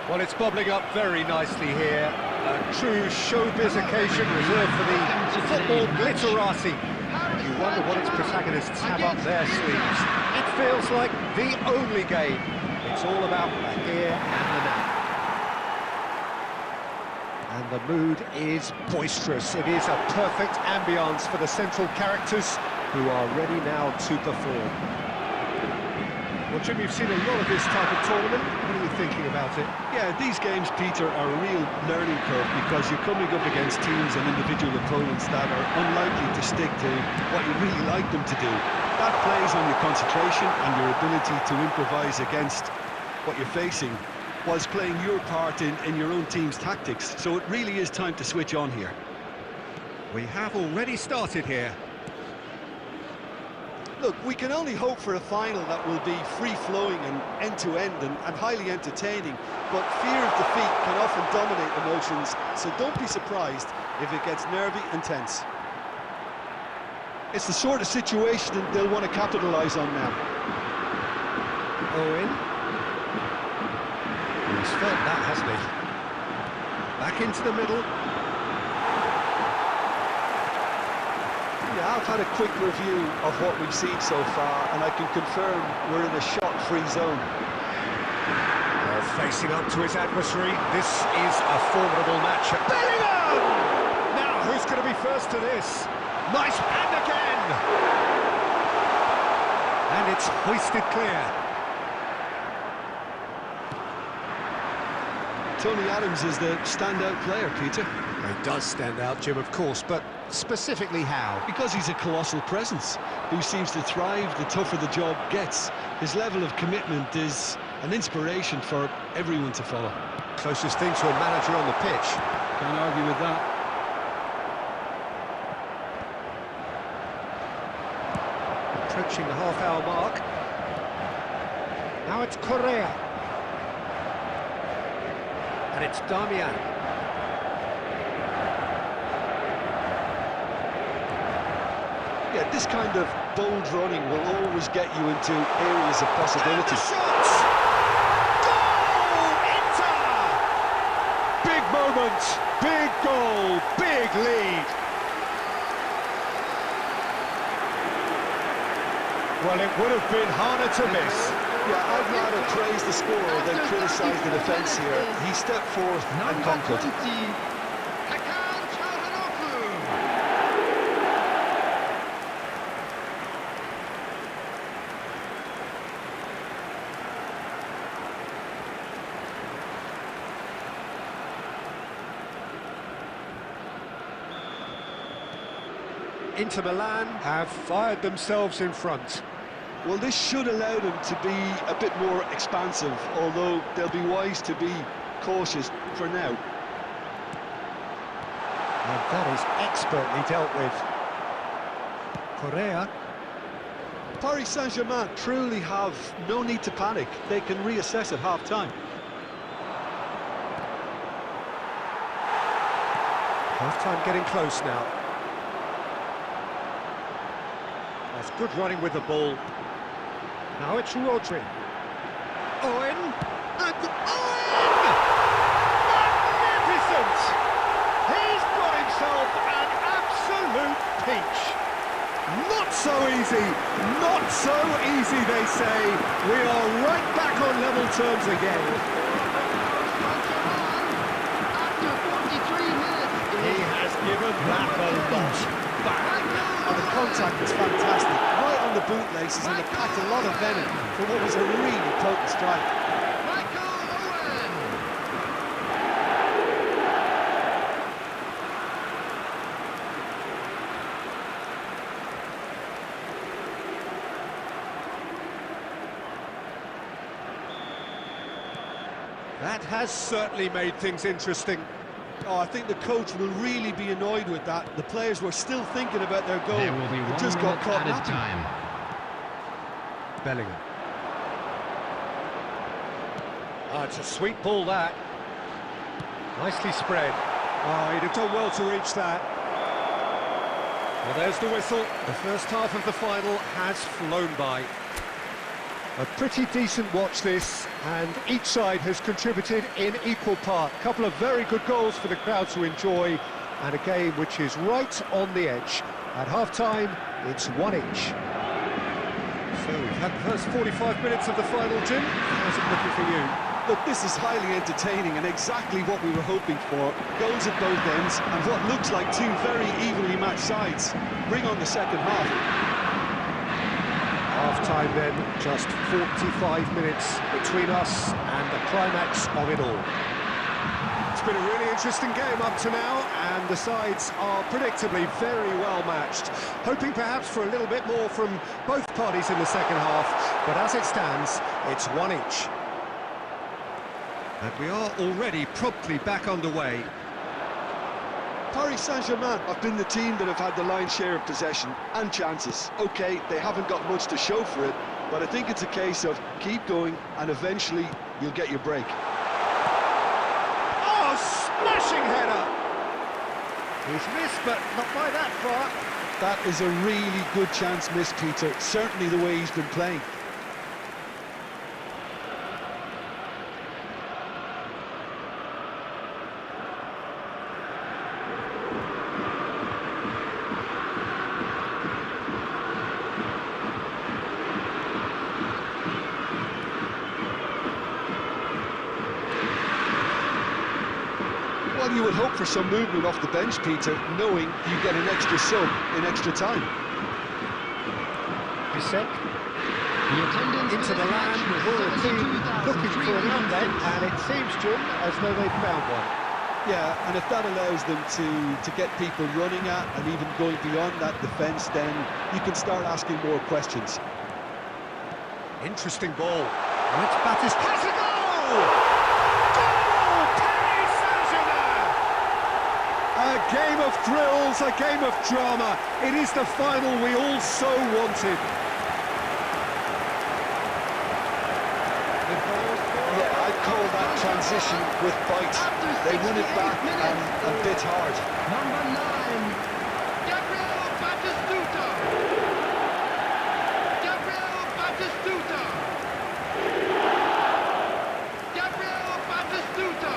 Well, it's bubbling up very nicely here. A true showbiz occasion reserved for the football glitterati. And you wonder what its protagonists have up their sleeves. It feels like the only game. It's all about the here and the now. And the mood is boisterous. It is a perfect ambience for the central characters who are ready now to perform. Well, Jim, you've seen a lot of this type of tournament. What are you thinking about it? Yeah, these games, Peter, are a real learning curve because you're coming up against teams and individual opponents that are unlikely to stick to what you really like them to do. That plays on your concentration and your ability to improvise against what you're facing, whilst playing your part in your own team's tactics. So it really is time to switch on here. We have already started here. Look, we can only hope for a final that will be free-flowing and end-to-end and highly entertaining, but fear of defeat can often dominate emotions, so don't be surprised if it gets nervy and tense. It's the sort of situation they'll want to capitalise on now. Owen. He's felt that, hasn't he? Back into the middle. Yeah, I've had a quick review of what we've seen so far, and I can confirm we're in a shot-free zone. Well, facing up to his adversary, this is a formidable matchup. Bellingham! Now, who's going to be first to this? Nice, and again! And it's hoisted clear. Tony Adams is the standout player, Peter. He does stand out, Jim, of course, but specifically how? Because he's a colossal presence who seems to thrive the tougher the job gets. His level of commitment is an inspiration for everyone to follow. Closest thing to a manager on the pitch. Can't argue with that. Approaching the half-hour mark. Now it's Correa. And it's Damian. Yeah, this kind of bold running will always get you into areas of possibility. Shots! Goal! Inter! Big moment, big goal, big lead. Well, it would have been harder to miss. Yeah, I'd rather praise the scorer than criticise the defence here. He stepped forth and conquered. Inter Milan have fired themselves in front. Well, this should allow them to be a bit more expansive, although they'll be wise to be cautious for now. And that is expertly dealt with. Correa. Paris Saint Germain truly have no need to panic. They can reassess at half-time. Half-time getting close now. That's good running with the ball. Now it's Rodri. Owen! And Owen! Magnificent! He's got himself an absolute peach. Not so easy, not so easy, they say. We are right back on level terms again. He has given that a lot back. And the contact was fantastic, right on the bootlaces, and it packed a lot of venom for what was a really potent strike. That has certainly made things interesting. Oh, I think the coach will really be annoyed with that. The players were still thinking about their goal. There will be one just got caught minute at a time. Bellingham. Oh, it's a sweet ball, that. Nicely spread. Oh, he'd have done well to reach that. Well, there's the whistle. The first half of the final has flown by. A pretty decent watch this, and each side has contributed in equal part. A couple of very good goals for the crowd to enjoy, and a game which is right on the edge. At half-time, it's one each. So we've had the first 45 minutes of the final, Jim. How's it looking for you? Look, this is highly entertaining and exactly what we were hoping for. Goals at both ends and what looks like two very evenly matched sides. Bring on the second half. Half-time then, just 45 minutes between us and the climax of it all. It's been a really interesting game up to now, and the sides are predictably very well matched. Hoping perhaps for a little bit more from both parties in the second half, but as it stands, it's one each. And we are already promptly back underway. Paris Saint Germain have been the team that have had the lion's share of possession and chances. OK, they haven't got much to show for it, but I think it's a case of keep going and eventually you'll get your break. Oh, smashing header! He's missed, but not by that far. That is a really good chance missed, Peter, certainly the way he's been playing. Well, you would hope for some movement off the bench, Peter, knowing you get an extra sub in extra time. Bissek. Into the land, all the team looking for an outlet, and it seems, Jim, as though they've found one. Yeah, and if that allows them to get people running at and even going beyond that defence, then you can start asking more questions. Interesting ball. And it's Battis. Has a goal! A game of thrills, a game of drama. It is the final we all so wanted. Yeah, I'd call that transition with bite. They win it back and a bit hard. Number 9, Gabriel Batistuta. Gabriel Batistuta. Gabriel Batistuta.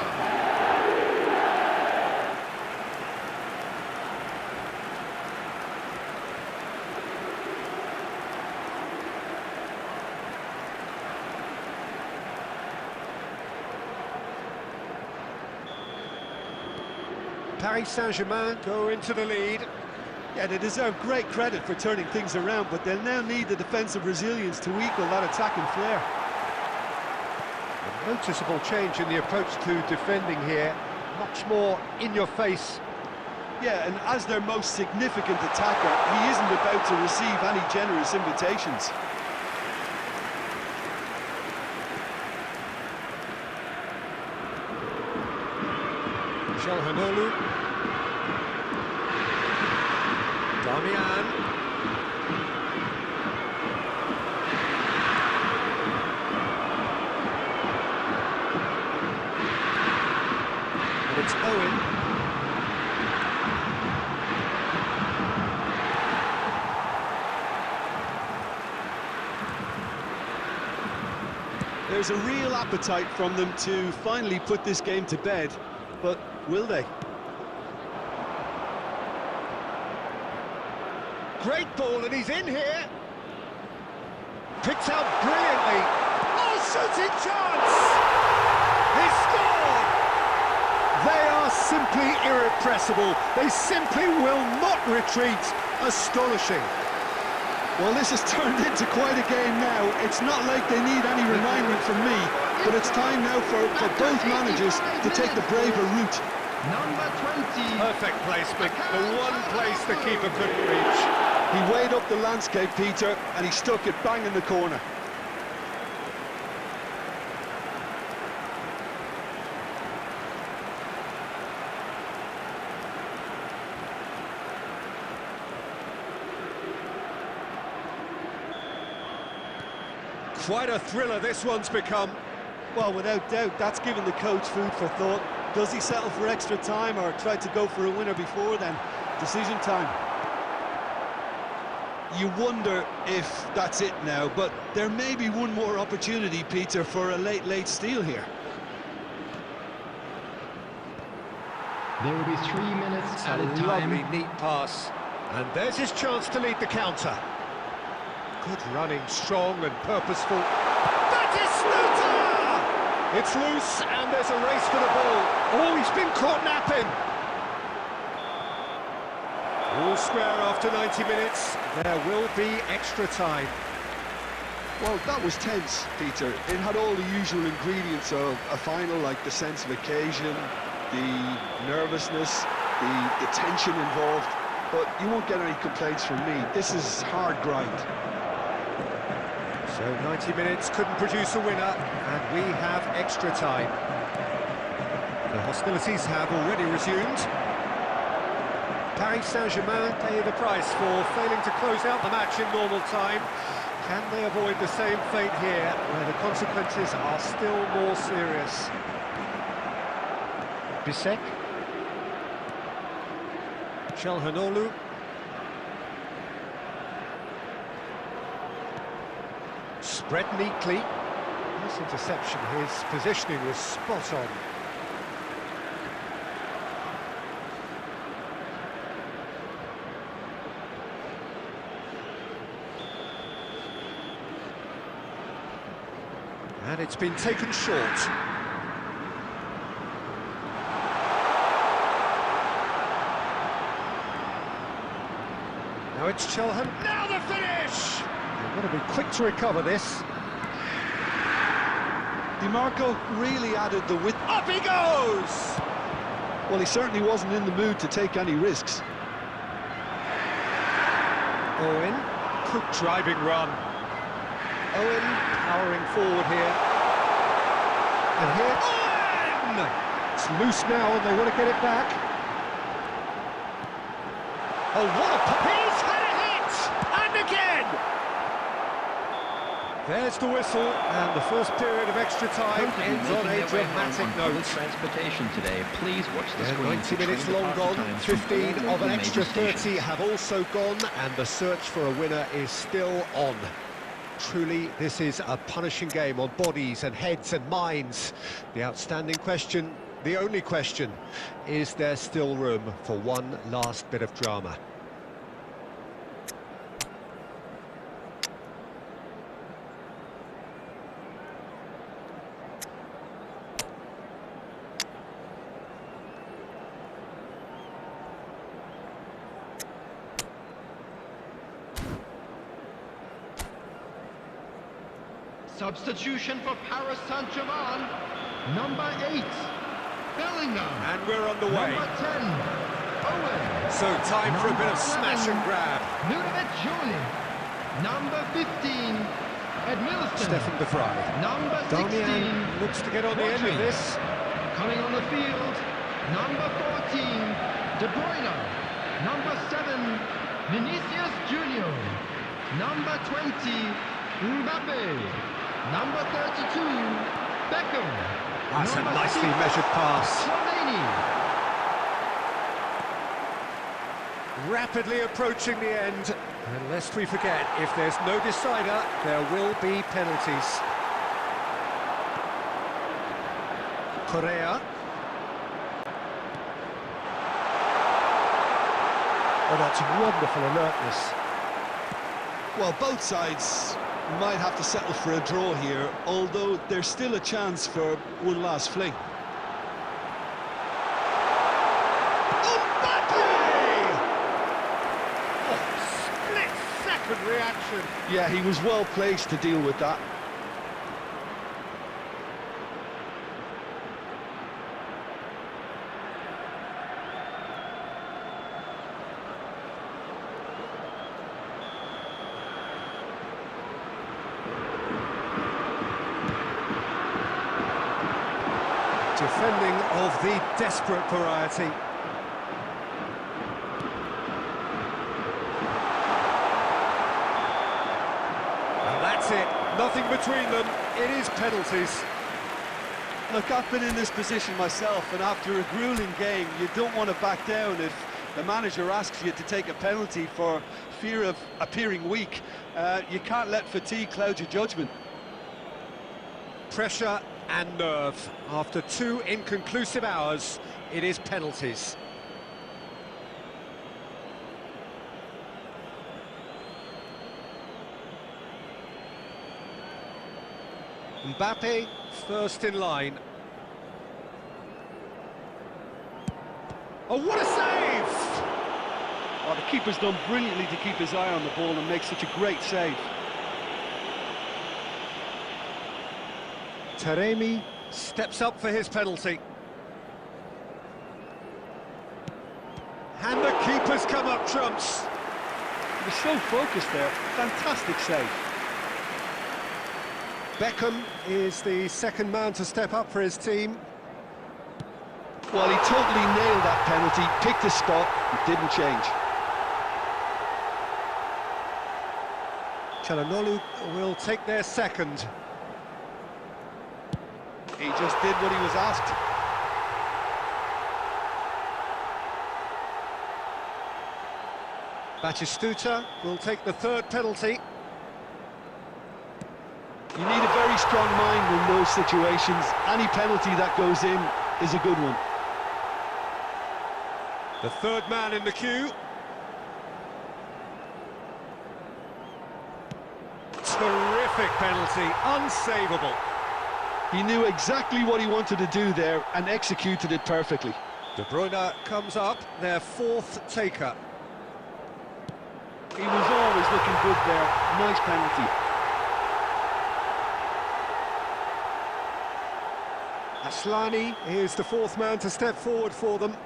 Paris Saint Germain go into the lead. Yeah, they deserve great credit for turning things around, but they'll now need the defensive resilience to equal that attacking flair. A noticeable change in the approach to defending here. Much more in your face. Yeah, and as their most significant attacker, he isn't about to receive any generous invitations. Çalhanoğlu. Damian. And it's Owen. There's a real appetite from them to finally put this game to bed, but will they? Great ball, and he's in here. Picked out brilliantly. Oh, shooting chance! He scored! They are simply irrepressible. They simply will not retreat. Astonishing. Well, this has turned into quite a game now. It's not like they need any reminder from me, but it's time now for both managers to take the braver route. Number 20. Perfect placement, the one place the keeper couldn't reach. He weighed up the landscape, Peter, and he stuck it bang in the corner. Quite a thriller this one's become. Well, without doubt, that's given the coach food for thought. Does he settle for extra time or try to go for a winner before then? Decision time. you wonder if that's it now, but there may be one more opportunity, Peter, for a late steal here. There will be 3 minutes added A lovely, time. neat pass. And there's his chance to lead the counter. Good running, strong and purposeful. That is Stutter! It's loose and there's a race for the ball. Oh, he's been caught napping. All square after 90 minutes. There will be extra time. Well, that was tense, Peter. It had all the usual ingredients of a final, like the sense of occasion, the nervousness, the tension involved. But you won't get any complaints from me. This is hard grind. So 90 minutes couldn't produce a winner, and we have extra time. The hostilities have already resumed. Saint Germain pay the price for failing to close out the match in normal time. Can they avoid the same fate here, where the consequences are still more serious? Bisek. Çalhanoğlu. Spread neatly. This interception, his positioning was spot on. And it's been taken short. Now it's Chelhan. Now the finish! They've got to be quick to recover this. DiMarco really added the width. Up he goes! Well, he certainly wasn't in the mood to take any risks. Owen, good driving run. Owen powering forward here. And here, Owen! It's loose now and they want to get it back. Oh, what a... He's had a hit! And again! There's the whistle, and the first period of extra time ends on a dramatic note. Transportation today. Please watch the And screen. 90 minutes long gone, 15 of an extra 30 have also gone, and the search for a winner is still on. Truly, this is a punishing game on bodies and heads and minds. The outstanding question, the only question, is there still room for one last bit of drama? Substitution for Paris Saint Germain. Number 8, Bellingham. And we're on the way. Number 10, Owen. So time for a bit of smash and grab. Ludovic Jolie. Number 15, Edmilson. Stefan de Vrij. Number 16, Darmian looks to get on the end of this. coming on the field. Number 14, De Bruyne. Number 7, Vinicius Junior. Number 20, Mbappe. Number 32, Beckham. That's a Number nicely 6, measured pass. Tchouaméni. Rapidly approaching the end. And lest we forget, if there's no decider, there will be penalties. Correa. Oh, that's wonderful alertness. Well, both sides might have to settle for a draw here, although there's still a chance for one last fling. Split-second reaction. Yeah, he was well placed to deal with that. Defending of the desperate variety. And that's it. Nothing between them. It is penalties. Look, I've been in this position myself, and after a grueling game, you don't want to back down if the manager asks you to take a penalty for fear of appearing weak. You can't let fatigue cloud your judgment. Pressure and nerve. After 2 inconclusive hours, it is penalties. Mbappe, first in line. Oh, what a save! Oh, the keeper's done brilliantly to keep his eye on the ball and make such a great save. Taremi steps up for his penalty. And the keeper's come up trumps. He was so focused there. Fantastic save. Beckham is the second man to step up for his team. Well, he totally nailed that penalty, picked his spot, and didn't change. Çalhanoğlu will take their second. He just did what he was asked. Batistuta will take the third penalty. You need a very strong mind in those situations. Any penalty that goes in is a good one. The third man in the queue. Terrific penalty, unsavable. He knew exactly what he wanted to do there and executed it perfectly. De Bruyne comes up, their fourth taker. He was always looking good there. Nice penalty. Aslani is the fourth man to step forward for them.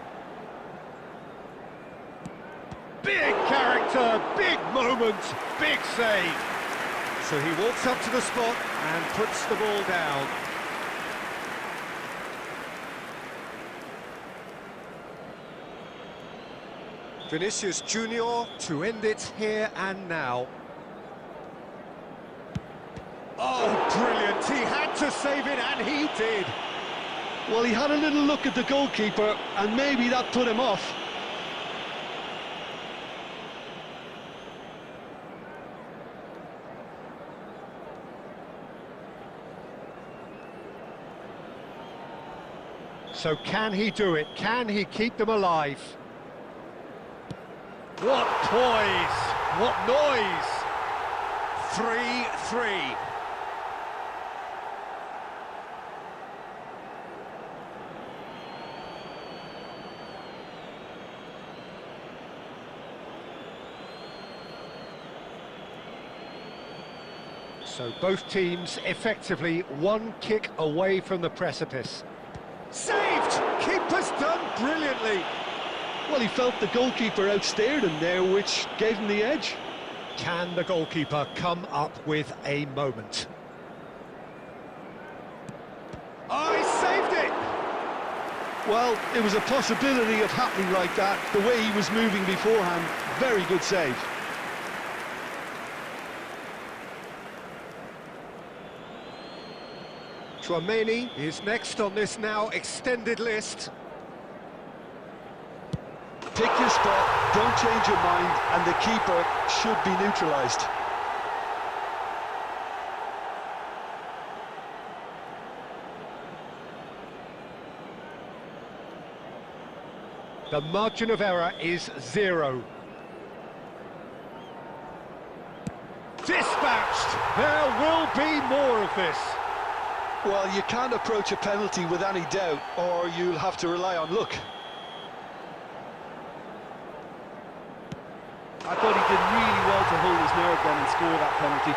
Big character, big moment, big save. So he walks up to the spot and puts the ball down. Vinicius Junior to end it here and now. Oh, brilliant! He had to save it, and he did. Well, he had a little look at the goalkeeper, and maybe that put him off. So can he do it? Can he keep them alive? What poise! What noise! 3-3. So both teams effectively one kick away from the precipice. Saved! Keeper's done brilliantly. Well, he felt the goalkeeper outstared him there, which gave him the edge. Can the goalkeeper come up with a moment? Oh, he saved it! Well, it was a possibility of happening like that, the way he was moving beforehand. Very good save. Tchouaméni is next on this now extended list. Pick your spot, don't change your mind, and the keeper should be neutralised. The margin of error is 0. Dispatched! There will be more of this. Well, you can't approach a penalty with any doubt, or you'll have to rely on luck. I thought he did really well to hold his nerve then and score that penalty.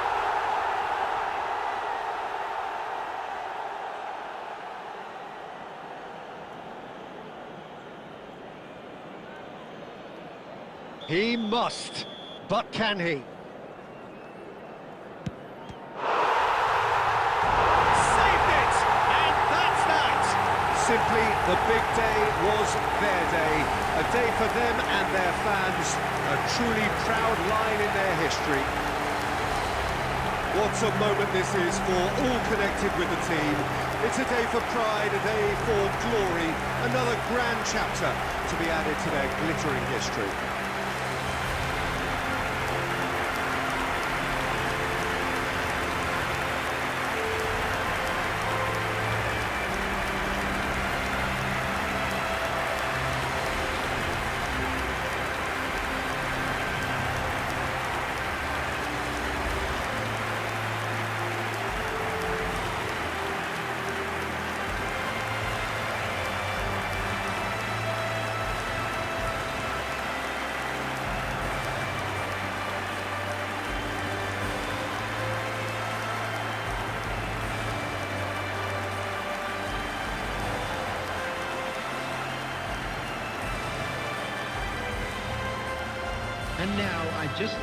He must, but can he? Saved it! And that's that! Simply, the big day was their day. A day for them and their fans. A truly proud line in their history. What a moment this is for all connected with the team. It's a day for pride, a day for glory, another grand chapter to be added to their glittering history. And now I just